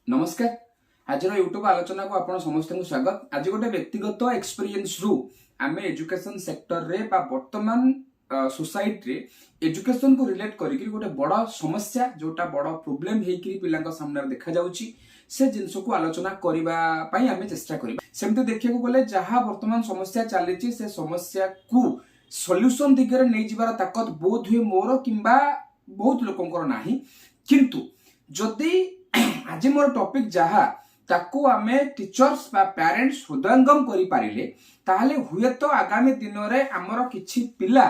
नमस्कार। आज यूट्यूब आलोचना को आपण समस्त को स्वागत। आज गोटे व्यक्तिगत एक्सपीरियंस रु आम एजुकेशन सेक्टर रे बा वर्तमान सोसाइटी रे एजुकेशन को रिलेट करिक गोटे बड़ समस्या जोटा बड़ प्रोब्लेम हेकि पिलांक सामने देखा जाउची से जिनस को आलोचना करबा पई आमे चेष्टा करबा। सेमते देखिएको गले जहा वर्तमान समस्या चलीची से समस्या को सॉल्यूशन दिगरे नै जिबार ताकत बोध हुए मोर किंबा बहुत लोकंकर नाही, किंतु जदि आज मोर टॉपिक जहा ताकू आमे टीचर्स बा पेरेंट्स हृदयंगम करि पारिले ताहले हुए तो आगामी दिन रे हमर किछि पिला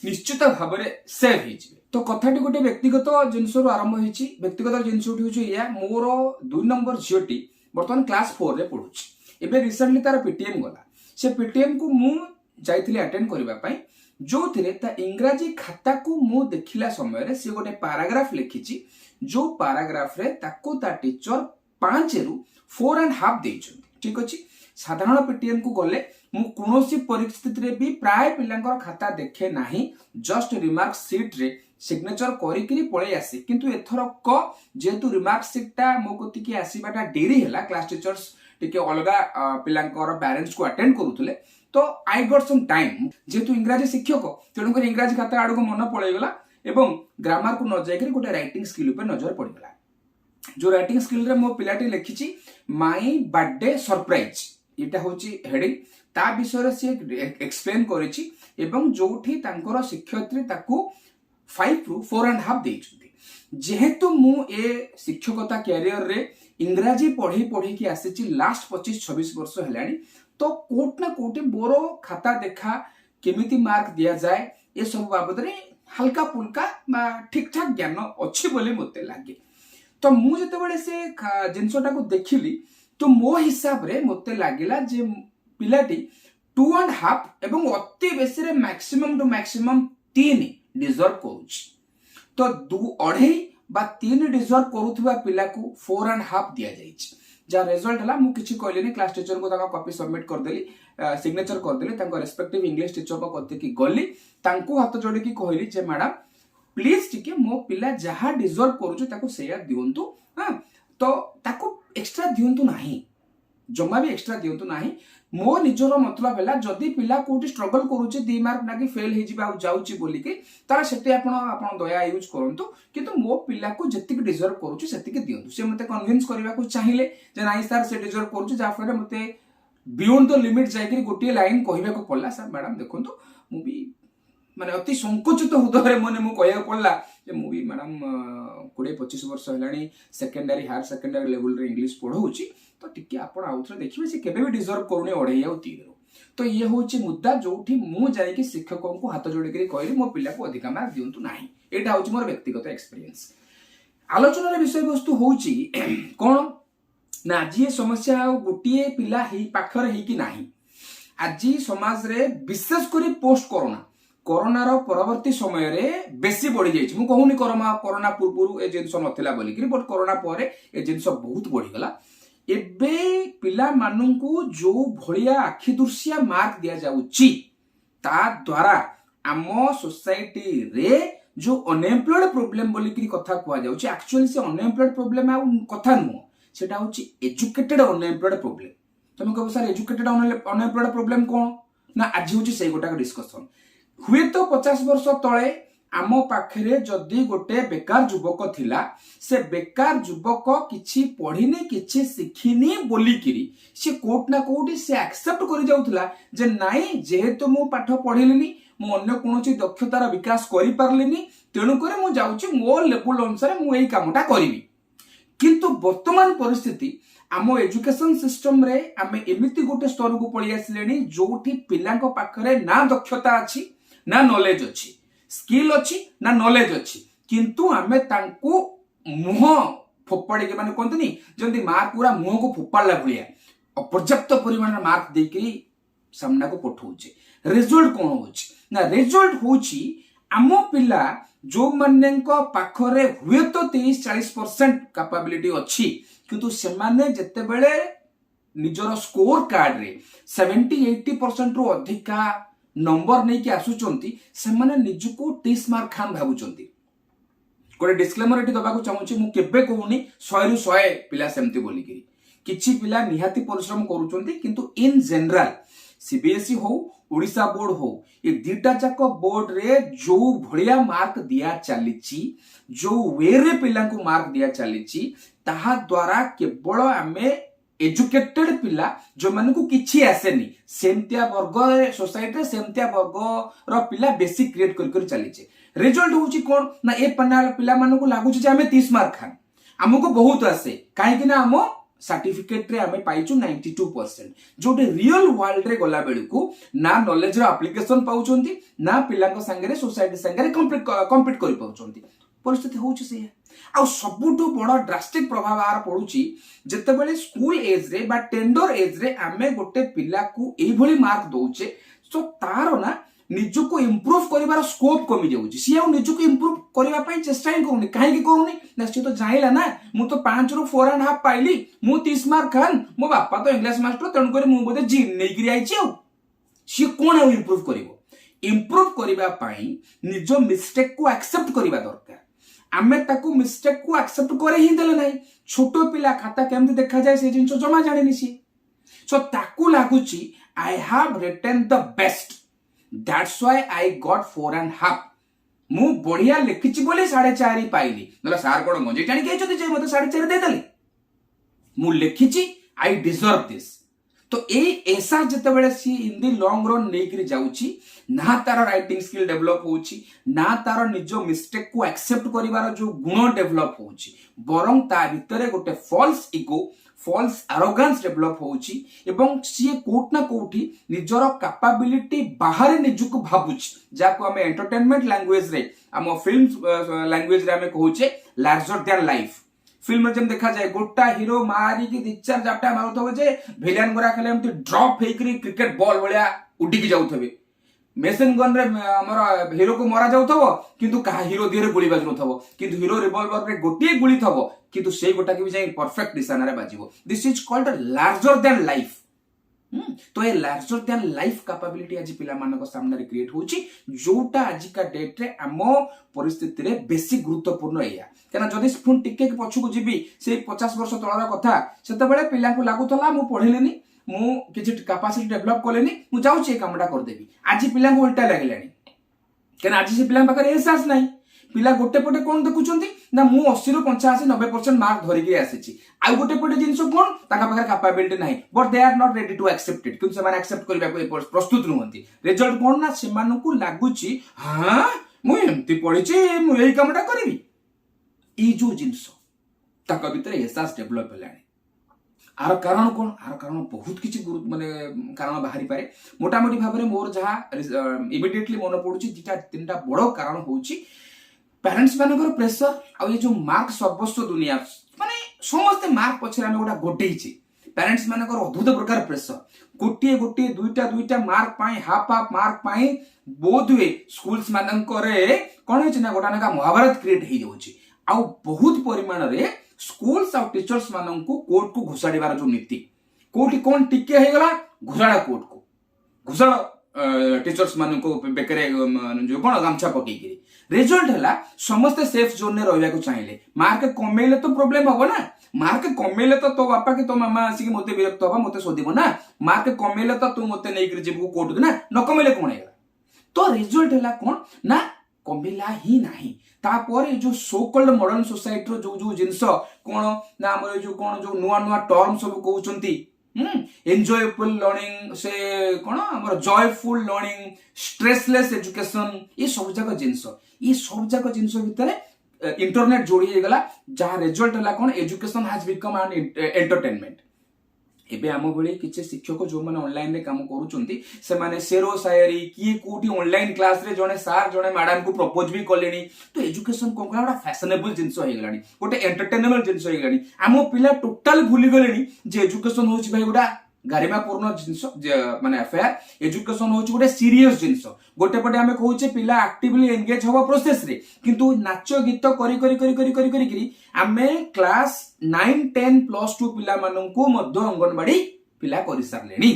निश्चित भाव में सेव हिजिबे। तो कथाटी गोटे व्यक्तिगत जिनसरु आरंभ हिछि। व्यक्तिगत जिनसुटी होछि या मोर 2 नंबर झियोटी वर्तमान क्लास 4 रे पढुछि। एबे रिसेंटली तार पीटीएम गला। से पीटीएम को मु जाइथिले अटेंड करबा पई जो थिरे ता इंग्रजी खाता को मु देखिला समय रे से गोटे पैराग्राफ लिखिछि जो पैराग्राफ रे ताको ता टीचर 5 रु 4.5 देइछन। ठीक अछि। साधारण पीटीएम को गले मु कोनोसी परिस्थिति रे भी प्राय पिलांकर खाता देखे नाही, जस्ट रिमार्क शीट रे सिग्नेचर करी करी पळे आसी। किंतु एथर क जेतु रिमार्क शीट टा मो कति की आसीबाटा डेरी हैला, क्लास टीचर्स टिके अलगा पिलांकर पेरेंट्स को अटेंड करूथले, तो आई गॉट सम टाइम जेतु इंग्रजी शिक्षक तेणु कर इंग्रजी खाता आडको मन पळे गला एवं ग्रामर को न जाय करी गोटे राइटिंग स्किल पे नजर पड़ी गला। जो राइटिंग स्किल रे मो पिलाटी लिखिछि माय बर्थडे सरप्राइज, एटा होची हेडिंग। ता विषय से एक्सप्लेन करिछि एवं जोठी तांकर शिक्षयित्री ताकू 5 रु 4.5 देइछथि। जेहेतु मु ए शिक्षकता कैरियर रे इंग्रजी पढ़ी पढ़ी की आसीछि लास्ट 25-26 वर्ष हेलानी, तो कोट ना कोटे बोरो खाता देखा केमिति मार्क दिया जाए ए सब बाबद रे हल्का पुल्का बा ठीक ठाक ज्ञान अच्छी बोली मते लागे। तो मु जते बळे से जिंसटा को देखिली तो मो हिसाब रे मते लागिला जे पिलाटी 2.5 एवं अति बेसी रे मैक्सिमम टू मैक्सिमम 3 डिजर्व करूछि। तो 2.5 बा 3 डिजर्व करूथबा पिला को 4.5 दिया जाइछि। जा रिजल्ट हला मु किछि कहलेनी, क्लास टीचर को ताका कॉपी सबमिट कर देली, सिग्नेचर कर देली, तांको रेस्पेक्टिव इंग्लिश टीचर को कते की गली तांको हाथ जोड़ी की कहली जे मैडम प्लीज टिके मो पिला जहा डिजर्व करूछु ताको सेया दियंतु। हां, तो ताको एक्स्ट्रा दियंतु नाही, जम्मा भी एक्स्ट्रा दियंतु नाही। मो निजर मतलब हैला जदी पिला कोठी स्ट्रगल करूचे 2 मार्क लागी फेल हे जिबा जाउची बोली के तारा सेटे आपण दया यूज करंतु, किंतु मो पिला को जतिक डिजर्व करूचे सेतिक दियंतु। से मते कन्विंस करबा को चाहिले जे नाही सर से डिजर्व करूचे, जा फरे मते बियॉन्ड द लिमिट जाइकरी गोटे लाइन कहबा को पड़ला सर मैडम देखंतु मु भी माने अति संकुचित हृदय मने मु कहया पड़ला जे मु भी मैडम 20-25 वर्ष हेलानी सेकेंडरी हायर सेकेंडरी लेवल रे इंग्लिश पढौची, तो टिके आपण आउथरे देखिबे से केबे भी डिजर्व करूनी 2.5 आ 3 रो। तो ये होची मुद्दा जोठी मु जाई कि शिक्षकों को हाथ जोड़ी करी कहली मो पिला को अधिक मार्क दियंतु नाही। एटा होची मोर व्यक्तिगत एक्सपीरियंस। आलोचना रे विषय वस्तु होची कोन ना आज ये समस्या गोटिए पिला ही पाखर ही कि नाही। आज समाज रे विशेष करी पोस्ट कोरोना रो परवर्ती समय रे बेसी बढ़ी जाइछि। मु कहूनी कोरोना पूर्व ए जिंस नथिला बोली कि, बट कोरोना परे ए जिंस बहुत बढ़ी गला। एबे पिला माननकु जो भलिया आखि दुर्सिया मार्क दिया जाउछि ता द्वारा आमो सोसाइटी रे जो अनएम्प्लॉयड प्रॉब्लम बोली कि कथा कुआ जाउछि, एक्चुअली से अनएम्प्लॉयड प्रॉब्लम आ कथा नु सेटा होछि एजुकेटेड अनएम्प्लॉयड प्रॉब्लम। तुम कहबो सर एजुकेटेड अनएम्प्लॉयड प्रॉब्लम कोन ना, आज होछि से गोटा डिस्कशन। हुए तो 50 वर्ष तले आमो पाखरे जदि गोटे बेकार युवक थिला, से बेकार युवक किछि पढ़िनी किछि शिखिनी बोली किरी से कोट ना कोटी से एक्सेप्ट करि जाउथला जे नाही जेहेतु मु पाठ पढ़िलिनी मु अन्य कोनोची दक्षतार विकास करि पारलिनी, तेणु करे मु जाउची मो लेवल अनुसार मु एई कामटा करिवि। किंतु वर्तमान परिस्थिति आमो एजुकेशन सिस्टम रे आमे एमिति गोटे स्तर को पळि आसिलेनी जोठी पिलांक पाखरे ना दक्षता अछि ना नॉलेज अछि, स्किल अछि ना नॉलेज अछि, किंतु आमे तांको मुह फोपाड़ी के माने कोंतनी जंदी मार्क पूरा मुह को फोपाड़ला भलिया अपर्याप्त परिमाण मार्क देकरी सामना को पठौचे। रिजल्ट कोन होछि ना, रिजल्ट होछि आमो पिला जो मानेक पाखरे हुए तो 30-40% कैपेबिलिटी अछि, किंतु से माने जते बेले निजर स्कोर कार्ड रे 70-80% रु अधिका नंबर नहीं कि आसुचंती से माने निजको 30 मार्क खान भाबुचंती। गोटे डिस्क्लेमर ये दबाक चाहूँगी मु केबे कहूनी 100 रु 100 पिला सेमती बोलिकी किछि पिला निहाती परिश्रम करूछंती किंतु इन जनरल सीबीएसई हो ओडिशा बोर्ड हो ये दीटा जाक बोर्ड रे जो भलिया मार्क दिया चलीची जो वे रे पिला को मार्क दिया चलीची ताहा द्वारा केवल आमे एजुकेटेड पिला जो मन को किछि आसेनी सेमतिया वर्ग सोसाइटी रे सेमतिया वर्ग रो पिला बेसी क्रिएट कर चलीचे रिजल्ट होची कोन ना ए पन्ना पिला मन को लागु जे हमें 30 मार्क खान हमको बहुत आसे काहे कि ना हम सर्टिफिकेट रे हमें पाइछु 92% जोटे रियल वर्ल्ड रे गला बेलकू ना नॉलेज रो एप्लीकेशन पाउछंती ना पिला को संगे रे सोसाइटी संगे रे कम्पीट करि पाउछंती परिस्थिति होउछ से आ सबुठु बड़ ड्रास्टिक प्रभाव आर पडुची जतेबेले स्कूल एज रे बा टेंडर एज रे हमें गोटे पिला को एई भली मार्क दोउचे सो तारो ना निजको इम्प्रूव करिवार स्कोप कमी जाउची सी आ निजको इम्प्रूव करिवा पई चेष्टा ही करूनी काहे कि करूनी निश्चित तो जाइला ना मु तो 5 रु 4.5 पाइली मु 30 मार्क खान मो बापा तो इंग्लिश मास्टर तेणु करी मु बोधे जी नै गिरी आइची आ सी कोन इम्प्रूव करिवो इम्प्रूव करिवा पई निजो मिस्टेक को एक्सेप्ट करिवा दरकार आमे ताकू मिस्टेक को एक्सेप्ट करे ही देले नाही छोटो पिला खाता केमते देखा जाय से जिंसो जमा जानेनी सी सो ताकू लागुची I have written the best That's why I got 4.5 मु बढ़िया लिखिची बोले 4.5 पाइली नला सार कोन मजे टाणी कहचोती जे मते 4.5 दे देली मु लिखिची आई डिजर्व दिस तो ए ऐसा जते बेले सी इन दी लॉन्ग रन नेकरी जाउची ना तार राइटिंग स्किल डेवलप होउची ना तार निजो मिस्टेक को एक्सेप्ट करिवार जो गुण डेवलप होउची बरंग ता भितरे गोटे फॉल्स इगो फॉल्स एरोगेंस डेवलप होउची एवं सी कोट ना कोठी निजर कैपेबिलिटी बाहर निजुक भाबुची जाको हमें एंटरटेनमेंट लैंग्वेज रे हम फिल्म लैंग्वेज रे हमें कहूचे लार्जर देन लाइफ फिल्म जम देखा जाए गोटा हीरो मारी की दिचार जाटा मारुथबो जे विलेन गोरा खेले हमती ड्रॉप हेकरी क्रिकेट बॉल भलिया उडी की जाउथबे मेसिन गन रे हमर हीरो को मारा जाउथबो किंतु का हीरो देरे गोली बाजुथबो किंतु हीरो रिवॉल्वर रे गोटी गोली थबो किंतु सेई गोटा के भी जाई परफेक्ट निशाना रे बाजिबो this is called larger than life तो ये लार्जर देन लाइफ कैपेबिलिटी आज पिला मानक सामने रे क्रिएट होची जोटा आज का डेट रे हमो परिस्थिति रे बेसी गुरुत्वपूर्ण एया केना जदि फोन टिके के पछु को जीबी से 50 वर्ष तळर कथा सेते बेले पिला को लागुतला मु पढिलेनी मु किछि कैपेसिटी डेवलप करलेनी मु जाउची ए कामडा कर देबी आज पिला को उल्टा लागलानी केना आज से पिला पाकर एहसास नाही पिला गोटे पटे कोन देखुचंती ना मु 80 रु 85 90% मार्क धरि के आसीची आ गोटे पटे जिंसो कोन ताका पाकर कैपेबिलिटी नाही but they are not ready to accept it किंतु से माने एक्सेप्ट करबा को प्रस्तुत नहंती रिजल्ट कोन ना से मानु को लागुची हां मु एम्ति पढिची मु एई कामटा करबी ई जो जिंसो ताका भीतर एहसास डेवलप हेलानी आर कारण कोन आर कारण बहुत किछि गुरु माने कारण बाहरी पारे मोटा मोटी भाबरे मोर जहा इमिडिएटली मन पडुची दिटा तीनटा बड़ कारण होउची पेरेंट्स मानकर प्रेशर आ ये जो मार्क सर्वस्व दुनिया माने समस्त मार्क पछरे हम गोटा गोटेइची पेरेंट्स मानकर अद्भुत प्रकार प्रेशर गोटे गोटे दुईटा मार्क पाई हाफ मार्क पाई बोध हुए स्कूल्स मानकर कोन होची ना गोटा नाका महाभारत क्रिएट हे जाउची आ बहुत परिमाण रे स्कूल्स आ टीचर्स माननकु कोर्ट को घुसाड़ीबार जो नीति कोठी कोन टिके हे गला घुसाड़ा कोर्ट को घुसाड़ा टीचर्स माननको बेकरे जो कोन गामछा पकेकी रिजल्ट हला समस्त सेफ जोन ने रहबा को चाहिले मार्क कमेले तो प्रॉब्लम होबो ना मार्क कमेले तो बापा के तो मामा आसी के मते विरक्त होबा मते सोदिबो ना मार्क कमेले तो तू मते नै कर जेबू कोर्ट को ना न कमेले कोन हेला तो रिजल्ट हला कोन ना कमेला ही नाही तापर जो सो कॉल्ड मॉडर्न सोसाइटी रो जो जिंस कोन ना हमर जो कोन जो नुवा नुवा टर्म सब कहउचंती एन्जॉयफुल लर्निंग से कोन हमर जॉयफुल लर्निंग स्ट्रेसलेस एजुकेशन ये सब जगह जिंस ये सब जगह जिंस भितर इंटरनेट जोड़ी हे गला जहां रिजल्ट हला कोन education has become an entertainment एबे आम भली किछि शिक्षक जो माने ऑनलाइन रे काम करूचंती से माने शेरो शायरी की कोठी ऑनलाइन क्लास रे जने सर जने मैडम को प्रपोज भी करलेनी तो एजुकेशन कोन कोला फैशनेबल जिंस हे गलानी गोटे एंटरटेनेबल जिंस हे गलानी आम पिला टोटल भूली गलेनी जे एजुकेशन होची भाई गोटा गारिमा पूर्ण जिंस माने अफेयर एजुकेशन होची गोटे सीरियस जिंस गोटे पटे हमें कहूचे पिला एक्टिवली एंगेज होबा प्रोसेस रे किंतु नाच गीत करी करी करी करी करी करी करी हमें क्लास 9 10 प्लस 2 पिला माननकु मध्य अंगनवाड़ी पिला करि सारलेनी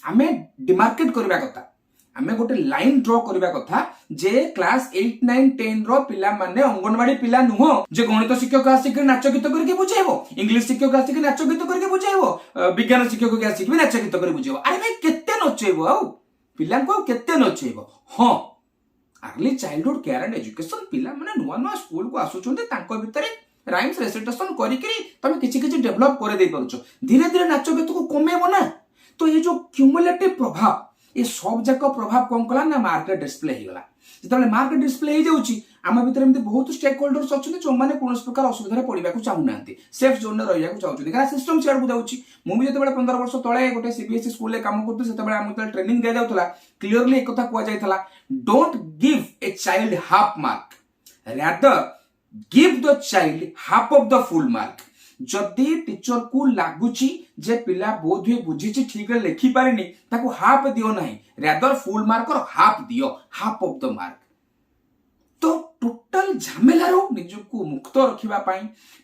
हमें डिमार्केट करबा कथा हमें गोटे लाइन ड्रॉ करबा कथा जे क्लास 8 9 10 रो पिला माने अंगनवाड़ी पिला नुह जे गणित शिक्षक आसिक नाच गीत करके बुझेबो, इंग्लिश शिक्षक आसिक नाच गीत करके बुझेबो, विज्ञान शिक्षक के आसिक भी नाच गीत करके बुझेबो। अरे भाई केते नचेबो आ पिला को केते नचेबो। हां early childhood care and education पिला माने नुवा नुवा स्कूल को आसुचंते तांको भितरे राइम्स रेसिटेशन करिकरी तमे किछि किछि डेवलप करे दे परछो। धीरे धीरे नाच गीत को कमेबो ना। तो ये जो क्यूमुलेटिव प्रभाव ये सब जाक प्रभाव कौन कला ना मार्केट डिस्प्ले ही गला। जितने मार्केट डिस्प्ले ही जाउची आम भीतर एमती बहुत स्टेक होल्डर्स अच्छे जो मैंने कौन प्रकार असुविधा पड़ा चाहू ना सेफ जोन में रहा चाहते कारण सिस्टम सियाड़ जाऊँगी। मुझे जो 15 वर्ष तले गोटे सीबीएसई स्कूल काम करते से ट्रेनिंग दिया जाता क्लीयरली एक कथा कहुला don't give a child half mark rather give the child half of the full mark. जदि टीचर को लगुच जे पिला बोध हुए बुझी ठीक है लिखि पारिनी ताको हाफ दियो नहीं रादर फुल मार्क और हाफ दियो हाफ ऑफ द मार्क। तो टोटल झमेला निजको मुक्त रखिबा पाई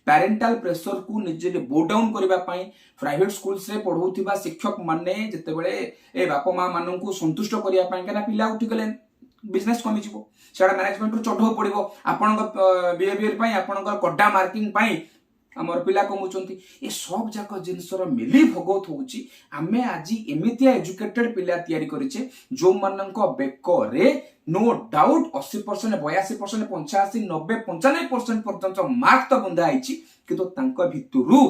पेरेंटल प्रेशर को निजे बो डाउन करबा पाई प्राइवेट स्कूल्स रे पढ़ौथिबा शिक्षक माने जते बेले ए बापा मां मानन को संतुष्ट करिया पाई केना पिला उठी गले बिजनेस कमी जिवो सेडा मैनेजमेंट रो चढ़ो पड़िबो आपन बिहेवियर पाई आपन कड्डा मार्किंग पाई आमर पिला कमुचंती ए सब जाक जिनसर मिली भगत होउची आमे आजी एमितिया एजुकेटेड पिला तयारी करिचे जो माननक बेक रे नो डाउट 80% 82% 85 90 95% पर्यंत मार्क तो बंधा आइची किंतु तांको भितरु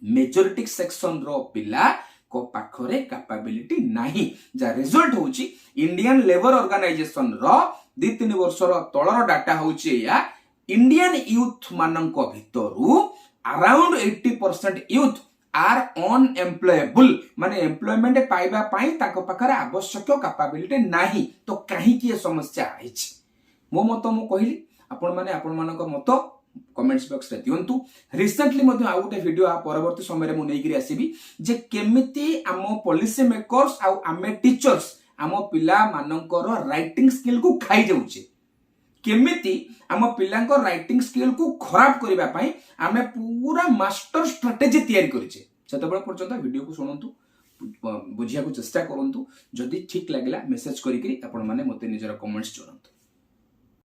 मेजॉरिटी सेक्शन रो पिला को पाखरे कैपेबिलिटी नाही जा रिजल्ट होउची इंडियन लेबर ऑर्गेनाइजेशन रो 2-3 वर्ष रो तळर डाटा होउची या इंडियन यूथ मानक भितरु अराउंड 80% यूथ आर अनएम्प्लॉयबल माने एम्प्लॉयमेंट पाइबा पाई ताको पाखरे आवश्यक कैपेबिलिटी नाही। तो काहे की समस्या आइछि मो मत मु कहली आपण मानक मत कमेंट्स बॉक्स रे दियंतु। रिसेंटली मध्ये आ गोटे वीडियो आ परवर्ती समय रे मु नै गिरी आसीबी जे केमिति आम पॉलिसी मेकर्स आ आमे टीचर्स आम पिला मानकर राइटिंग स्किल को खाई जाउचे केमिति आम पिलांको राइटिंग स्किल को खराब करबा पई आमे पूरा मास्टर स्ट्रेटजी तैयारी करिचे। सेतबेला पर्यंत वीडियो को सुनंतु बुझिया को चेष्टा करंतु जदि ठीक लागला मेसेज करिकरी आपण माने मते निजर कमेंट्स जोड़ंतु।